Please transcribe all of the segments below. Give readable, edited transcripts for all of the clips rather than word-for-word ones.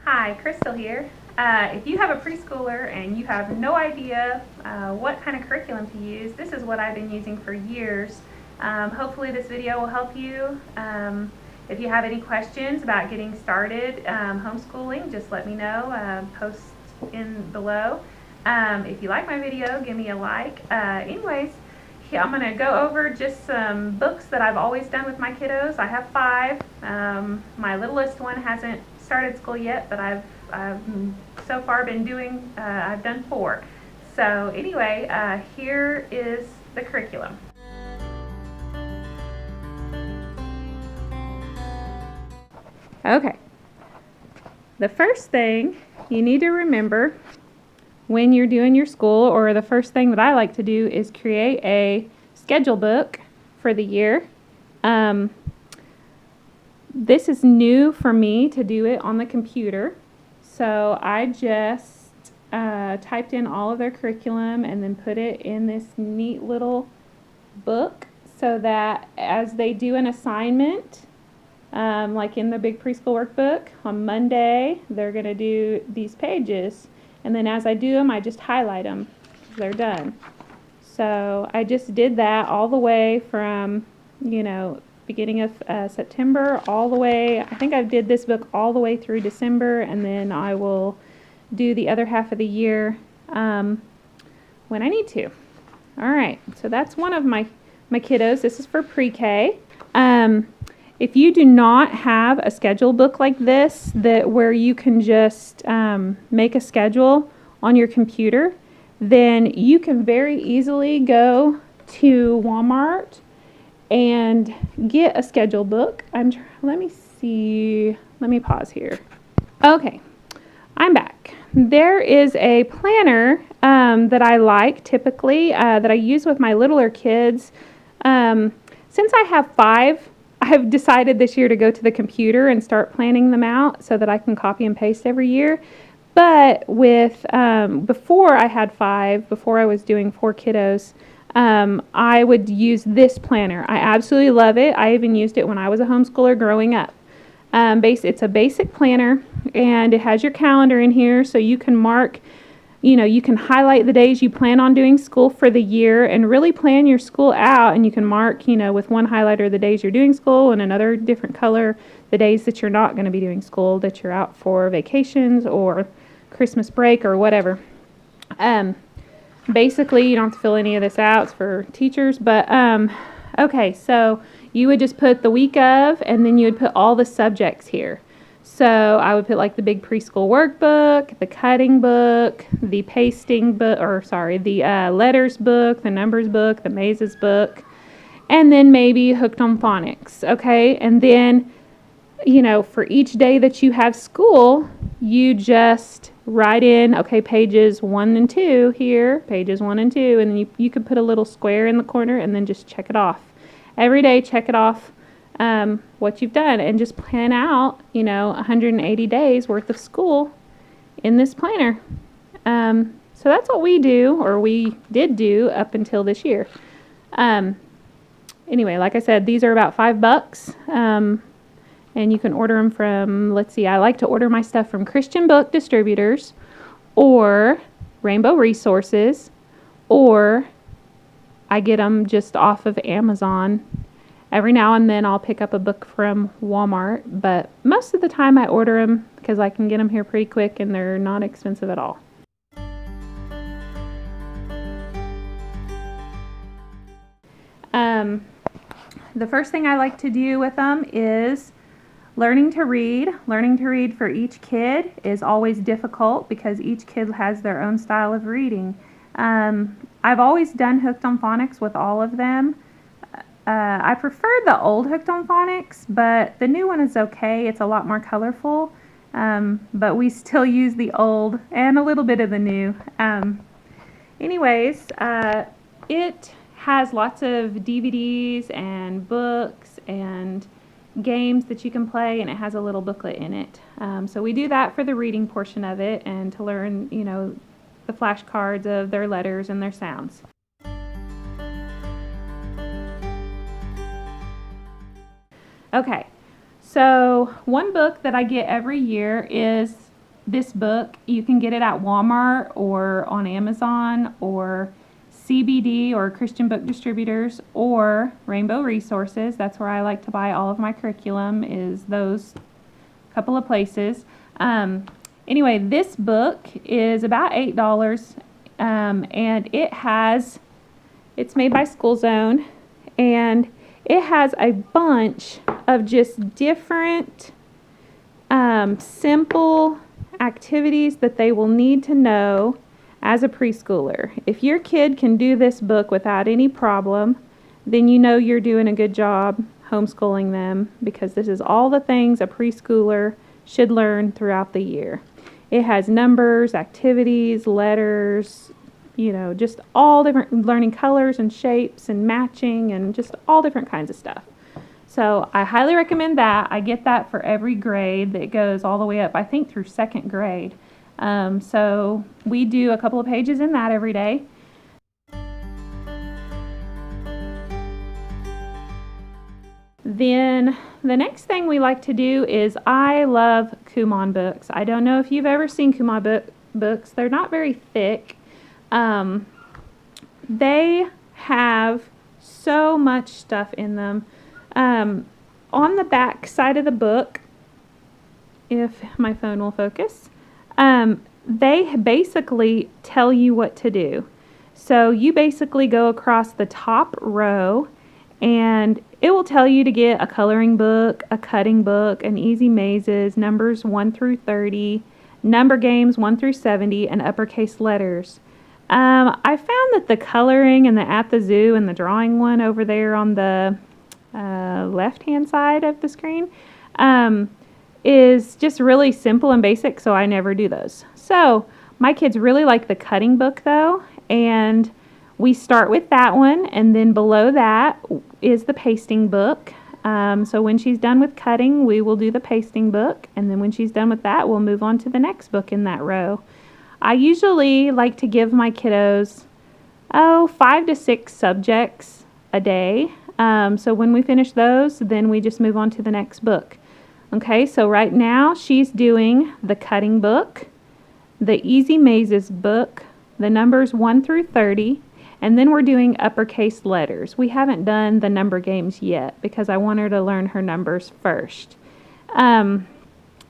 Hi, Crystal here. If you have a preschooler and you have no idea what kind of curriculum to use, this is what I've been using for years. Hopefully this video will help you. If you have any questions about getting started homeschooling, just let me know. Post in below. If you like my video, give me a like. Anyways, I'm going to go over just some books that I've always done with my kiddos. I have 5. My littlest one hasn't started school yet, but I've so far been doing, I've done 4. So anyway, here is the curriculum. Okay, the first thing you need to remember when you're doing your school, or the first thing that I like to do, is create a schedule book for the year. This is new for me to do it on the computer, so I just typed in all of their curriculum and then put it in this neat little book so that as they do an assignment, like in the big preschool workbook, on Monday they're going to do these pages, and then as I do them I just highlight them because they're done. So I just did that all the way from, beginning of September all the way. I think I did this book all the way through December, and then I will do the other half of the year when I need to. All right, so that's one of my kiddos. This is for pre-K. If you do not have a schedule book like this, where you can just make a schedule on your computer, then you can very easily go to Walmart and get a schedule book. Let me see. Let me pause here. Okay, I'm back. There is a planner that I like typically that I use with my littler kids. Since I have 5, I've decided this year to go to the computer and start planning them out so that I can copy and paste every year. But with before I had 5, before I was doing 4 kiddos, I would use this planner. I absolutely love it. I even used it when I was a homeschooler growing up. It's a basic planner, and it has your calendar in here, so you can mark, you can highlight the days you plan on doing school for the year and really plan your school out, and you can mark, with one highlighter the days you're doing school and another different color the days that you're not going to be doing school, that you're out for vacations or Christmas break or whatever. Basically, you don't have to fill any of this out. It's for teachers, but okay, so you would just put the week of, and then you would put all the subjects here. So I would put like the big preschool workbook, the cutting book, the pasting book, the letters book, the numbers book, the mazes book, and then maybe Hooked on Phonics, okay? And then, for each day that you have school, you just write in, okay, pages 1 and 2 here, pages 1 and 2, and then you could put a little square in the corner and then just check it off. Every day, check it off what you've done, and just plan out, 180 days worth of school in this planner. So that's what we do, or we did do up until this year. Anyway, like I said, these are about $5. And you can order them from, I like to order my stuff from Christian Book Distributors or Rainbow Resources, or I get them just off of Amazon. Every now and then I'll pick up a book from Walmart, but most of the time I order them because I can get them here pretty quick and they're not expensive at all. The first thing I like to do with them is learning to read. Learning to read for each kid is always difficult because each kid has their own style of reading. I've always done Hooked on Phonics with all of them. I prefer the old Hooked on Phonics, but the new one is okay. It's a lot more colorful, but we still use the old and a little bit of the new. Anyways, it has lots of DVDs and books and games that you can play, and it has a little booklet in it. So we do that for the reading portion of it, and to learn, the flashcards of their letters and their sounds. Okay, so one book that I get every year is this book, you can get it at Walmart or on Amazon or CBD or Christian Book Distributors or Rainbow Resources. That's where I like to buy all of my curriculum, is those couple of places. Anyway, this book is about $8, and it's made by School Zone, and it has a bunch of just different simple activities that they will need to know as a preschooler. If your kid can do this book without any problem, then you know you're doing a good job homeschooling them, because this is all the things a preschooler should learn throughout the year. It has numbers, activities, letters, just all different, learning colors and shapes and matching and just all different kinds of stuff. So I highly recommend that. I get that for every grade that goes all the way up, I think, through second grade. So we do a couple of pages in that every day. Then the next thing we like to do is, I love Kumon books. I don't know if you've ever seen Kumon books. They're not very thick. They have so much stuff in them. On the back side of the book, if my phone will focus, they basically tell you what to do. So you basically go across the top row, and it will tell you to get a coloring book, a cutting book, an easy mazes, numbers 1 through 30, number games 1 through 70, and uppercase letters. I found that the coloring and the at the zoo and the drawing one over there on the left-hand side of the screen is just really simple and basic, so I never do those. So my kids really like the cutting book though, and we start with that one, and then below that is the pasting book. So when she's done with cutting, we will do the pasting book, and then when she's done with that, we'll move on to the next book in that row. I usually like to give my kiddos 5 to 6 subjects a day. So when we finish those, then we just move on to the next book. Okay, so right now she's doing the cutting book, the easy mazes book, the numbers 1 through 30, and then we're doing uppercase letters. We haven't done the number games yet because I want her to learn her numbers first.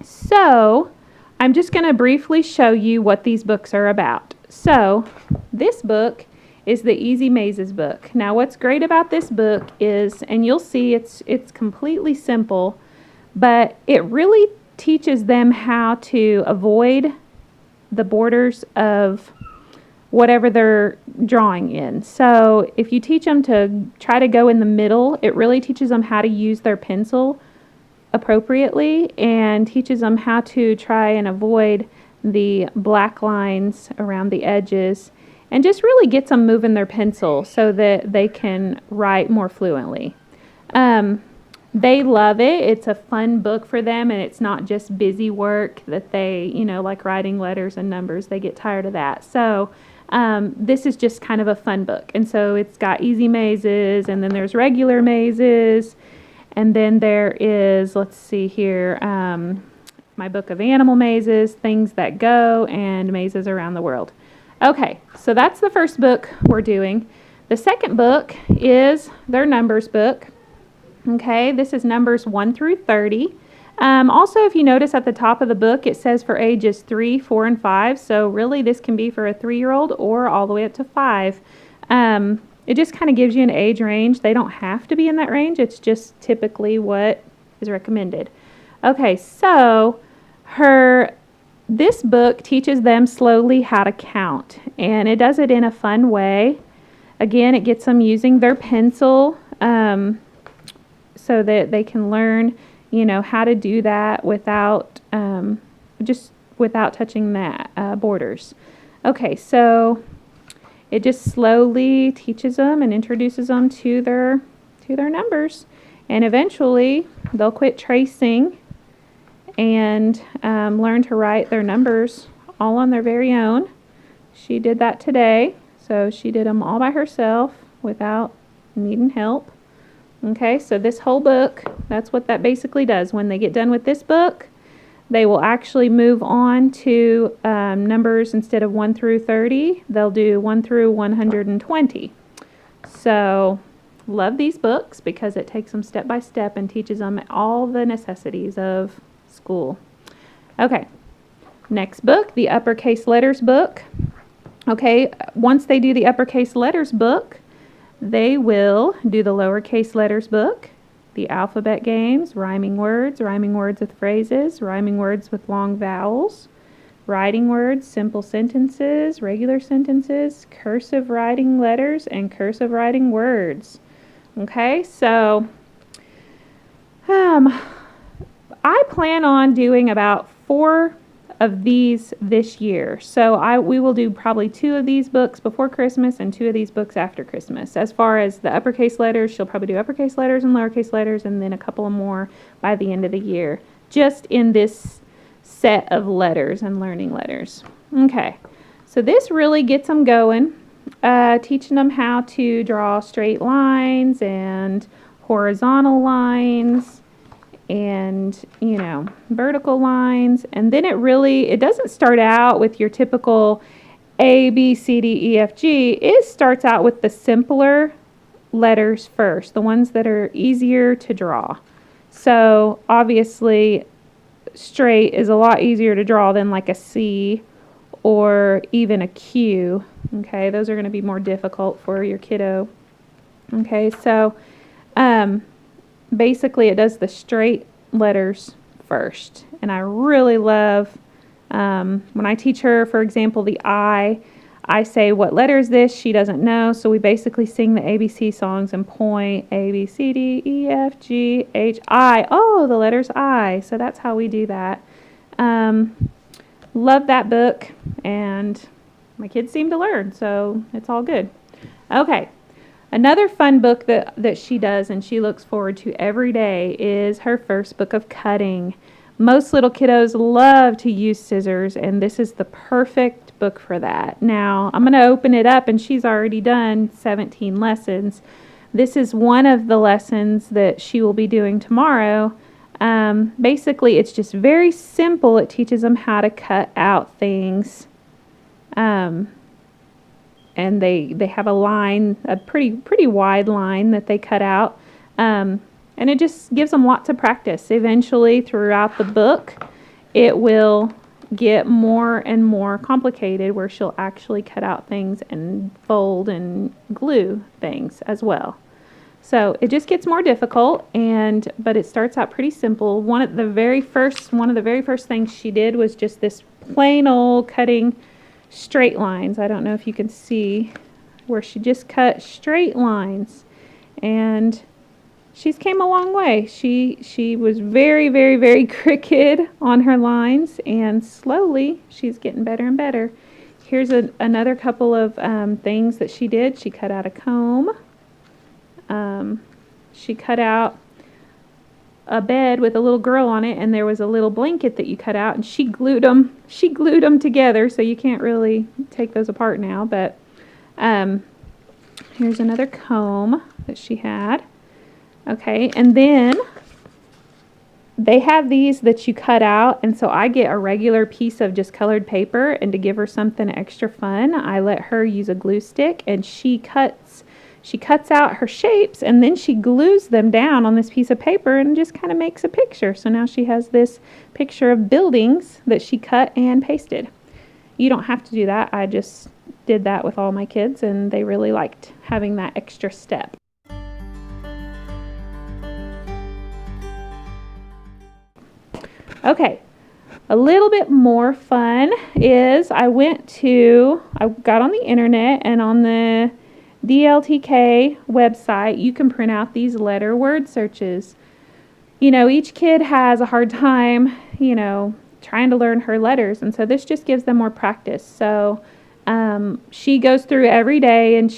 So I'm just going to briefly show you what these books are about. So this book is the Easy Mazes book. Now what's great about this book is, and you'll see it's completely simple, but it really teaches them how to avoid the borders of whatever they're drawing in. So if you teach them to try to go in the middle, it really teaches them how to use their pencil appropriately and teaches them how to try and avoid the black lines around the edges, and just really gets them moving their pencil so that they can write more fluently. They love it. It's a fun book for them, and it's not just busy work that they, like writing letters and numbers. They get tired of that. So this is just kind of a fun book. And so it's got easy mazes, and then there's regular mazes, and then there is, let's see here, my book of animal mazes, things that go, and mazes around the world. Okay, so that's the first book we're doing. The second book is their numbers book. Okay, this is numbers 1 through 30. Also, if you notice at the top of the book, it says for ages 3, 4, and 5. So really this can be for a 3-year-old or all the way up to 5. It just kind of gives you an age range. They don't have to be in that range. It's just typically what is recommended. Okay, so this book teaches them slowly how to count, and it does it in a fun way. Again, it gets them using their pencil so that they can learn, how to do that without without touching that borders. Okay, so it just slowly teaches them and introduces them to their numbers, and eventually they'll quit tracing and learn to write their numbers all on their very own. She did that today, so she did them all by herself without needing help. Okay, so this whole book, that's what that basically does. When they get done with this book, they will actually move on to numbers instead of 1 through 30. They'll do 1 through 120. So love these books because it takes them step by step and teaches them all the necessities of school. Okay, next book, the uppercase letters book. Okay, once they do the uppercase letters book, they will do the lowercase letters book, the alphabet games, rhyming words with phrases, rhyming words with long vowels, writing words, simple sentences, regular sentences, cursive writing letters, and cursive writing words. Okay, so I plan on doing about 4 of these this year. So we will do probably 2 of these books before Christmas and 2 of these books after Christmas. As far as the uppercase letters, she'll probably do uppercase letters and lowercase letters and then a couple more by the end of the year, just in this set of letters and learning letters. Okay, so this really gets them going, teaching them how to draw straight lines and horizontal lines and, vertical lines. And then it doesn't start out with your typical A, B, C, D, E, F, G. It starts out with the simpler letters first, the ones that are easier to draw. So obviously straight is a lot easier to draw than like a C or even a Q. Okay, those are going to be more difficult for your kiddo. Okay, so basically it does the straight letters first. And I really love when I teach her, for example, the I say, what letter is this? She doesn't know. So we basically sing the ABC songs and point A, B, C, D, E, F, G, H, I. Oh, the letter's I. So that's how we do that. Love that book. And my kids seem to learn. So it's all good. Okay. Another fun book that she does and she looks forward to every day is her first book of cutting. Most little kiddos love to use scissors, and this is the perfect book for that. Now, I'm going to open it up, and she's already done 17 lessons. This is one of the lessons that she will be doing tomorrow. Basically, it's just very simple. It teaches them how to cut out things. And they have a line, a pretty wide line that they cut out. And it just gives them lots of practice. Eventually, throughout the book, it will get more and more complicated where she'll actually cut out things and fold and glue things as well. So it just gets more difficult, but it starts out pretty simple. One of the very first things she did was just this plain old cutting straight lines. I don't know if you can see where she just cut straight lines, and she's came a long way. She was very, very, very crooked on her lines, and slowly she's getting better and better. Here's another couple of things that she did. She cut out a comb. She cut out a bed with a little girl on it, and there was a little blanket that you cut out, and she glued them together, so you can't really take those apart now. But here's another comb that she had. Okay, and then they have these that you cut out, and so I get a regular piece of just colored paper, and to give her something extra fun, I let her use a glue stick, and she cuts out her shapes, and then she glues them down on this piece of paper and just kind of makes a picture. So now she has this picture of buildings that she cut and pasted. You don't have to do that. I just did that with all my kids, and they really liked having that extra step. Okay, a little bit more fun is I got on the internet, and on the DLTK website, you can print out these letter word searches. Each kid has a hard time, trying to learn her letters, and so this just gives them more practice. So she goes through every day, and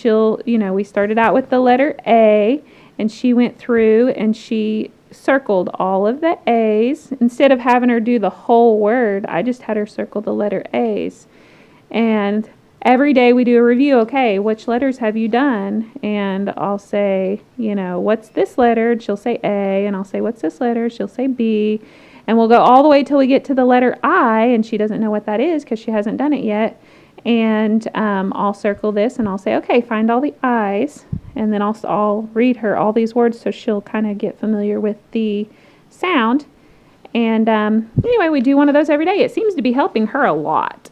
we started out with the letter A, and she went through and she circled all of the A's. Instead of having her do the whole word, I just had her circle the letter A's. And every day we do a review. Okay, which letters have you done? And I'll say, what's this letter? And she'll say A. And I'll say, what's this letter? She'll say B. And we'll go all the way till we get to the letter I, and she doesn't know what that is because she hasn't done it yet. And I'll circle this and I'll say, okay, find all the I's. And then I'll read her all these words so she'll kind of get familiar with the sound. And anyway, we do one of those every day. It seems to be helping her a lot,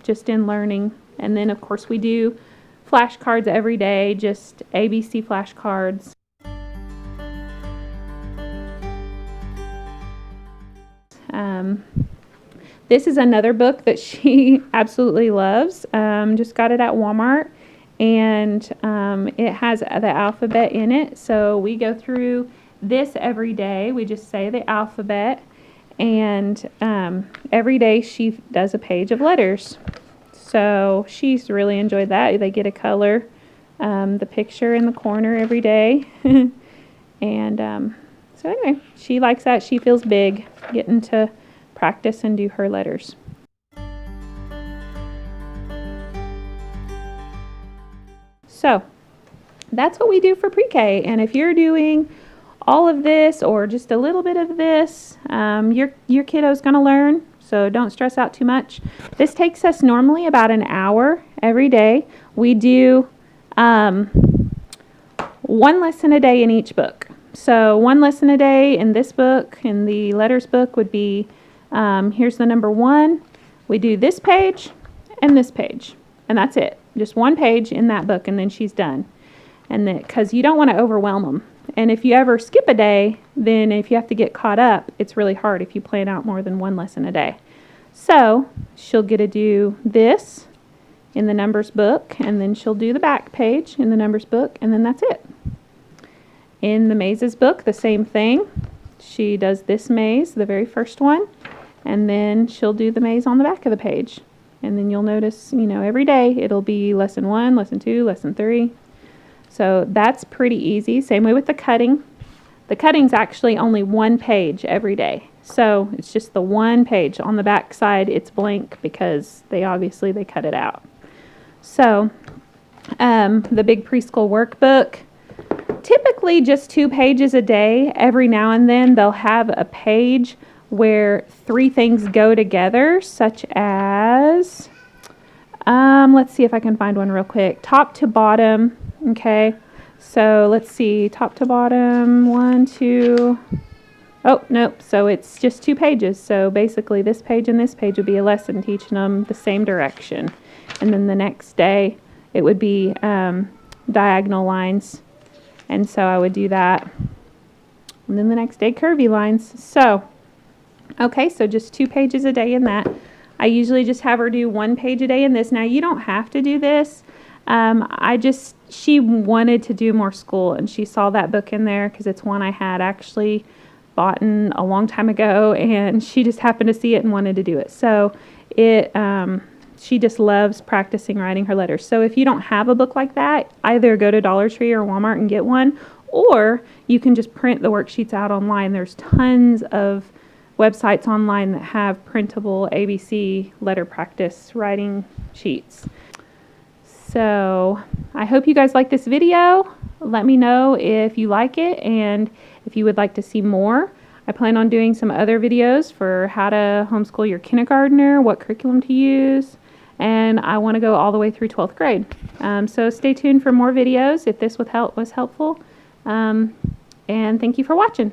just in learning. And then, of course, we do flashcards every day, just ABC flashcards. This is another book that she absolutely loves. Just got it at Walmart, and it has the alphabet in it. So we go through this every day. We just say the alphabet, and every day she does a page of letters. So she's really enjoyed that. They get a color, the picture in the corner every day. And so anyway, she likes that. She feels big getting to practice and do her letters. So that's what we do for pre-K. And if you're doing all of this or just a little bit of this, your kiddo's going to learn. So don't stress out too much. This takes us normally about an hour every day. We do one lesson a day in each book. So one lesson a day in this book, in the letters book, would be, here's the number 1. We do this page and this page. And that's it. Just one page in that book, and then she's done. And because you don't want to overwhelm them. And if you ever skip a day, then if you have to get caught up, it's really hard if you plan out more than one lesson a day. So she'll get to do this in the numbers book, and then she'll do the back page in the numbers book, and then that's it. In the mazes book, the same thing. She does this maze, the very first one, and then she'll do the maze on the back of the page. And then you'll notice, every day it'll be lesson 1, lesson 2, lesson 3. So that's pretty easy. Same way with the cutting. The cutting's actually only one page every day. So it's just the one page. On the back side, it's blank because they cut it out. So the big preschool workbook, typically just 2 pages a day. Every now and then they'll have a page where 3 things go together, such as, let's see if I can find one real quick. Top to bottom, okay. So let's see, top to bottom, 1, 2, oh, nope. So it's just 2 pages. So basically this page and this page would be a lesson teaching them the same direction. And then the next day it would be diagonal lines. And so I would do that. And then the next day, curvy lines. So, okay, so just 2 pages a day in that. I usually just have her do 1 page a day in this. Now, you don't have to do this. She wanted to do more school, and she saw that book in there because it's one I had actually bought in a long time ago, and she just happened to see it and wanted to do it. So she just loves practicing writing her letters. So if you don't have a book like that, either go to Dollar Tree or Walmart and get one, or you can just print the worksheets out online. There's tons of websites online that have printable ABC letter practice writing sheets. So I hope you guys like this video. Let me know if you like it and if you would like to see more. I plan on doing some other videos for how to homeschool your kindergartner, what curriculum to use, and I want to go all the way through 12th grade. So stay tuned for more videos if this was helpful. And thank you for watching.